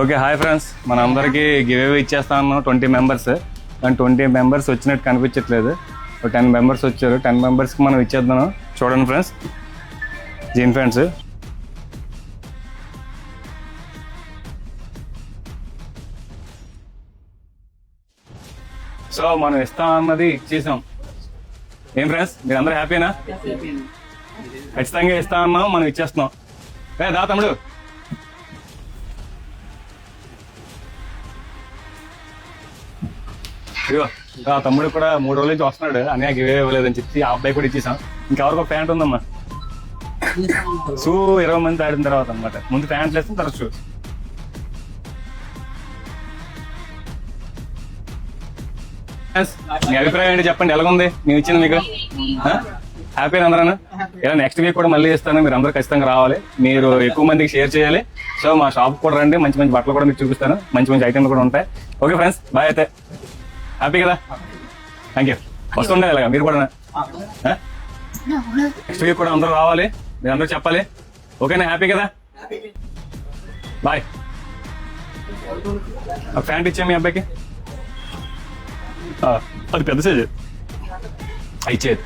Okay hi friends, మన అందరికీ give away ఇచ్చేస్తా ఉన్నాం 20 మెంబర్స్. కానీ 20 మెంబర్స్ వచ్చినట్టు కనిపించట్లేదు. 10 మెంబర్స్ వచ్చారు. 10 మెంబర్స్కి మనం ఇచ్చేద్దాం. చూడండి ఫ్రెండ్స్, జీన్ ఫ్రెండ్స్. సో మనం ఇస్తాం అన్నది ఇచ్చేసాం. ఏం ఫ్రెండ్స్, మీరు అందరూ హ్యాపీనా? ఖచ్చితంగా ఇస్తా అన్నాం, మనం ఇచ్చేస్తున్నాం. దా తమ్ముడు. ఇదిగో ఇంకా తమ్ముడు కూడా 3 రోజుల నుంచి వస్తున్నాడు. అని గివే ఇవ్వలేదని చెప్పి ఆ అబ్బాయి కూడా ఇచ్చేసాం. ఇంకెవరికి ఒక ప్యాంట్ ఉందమ్మా. షూ 20 మంది ఆడిన తర్వాత అనమాట. ముందు ప్యాంట్లు వేస్తాం, తర్వాత షూ. మీ అభిప్రాయం ఏంటి చెప్పండి, ఎలాగుంది మేము ఇచ్చింది మీకు? హ్యాపీ అందరూ? ఇలా నెక్స్ట్ వీక్ కూడా మళ్ళీ ఇస్తాను. మీరు అందరూ ఖచ్చితంగా రావాలి. మీరు ఎక్కువ మందికి షేర్ చేయాలి. సో మా షాప్ కూడా రండి, మంచి మంచి బట్టలు కూడా మీకు చూపిస్తాను. మంచి మంచి ఐటెంలు కూడా ఉంటాయి. Okay friends, bye. అయితే హ్యాపీ కదా? Thank you. వస్తుండే ఇలాగా మీరు కూడా. నెక్స్ట్ వీక్ కూడా అందరూ రావాలి, మీరు అందరూ చెప్పాలి. ఓకేనా? హ్యాపీ కదా? బాయ్. ఒక ప్యాంట్ ఇచ్చే మీ అబ్బాయికి. అది పెద్ద సైజ్ ఇచ్చేది.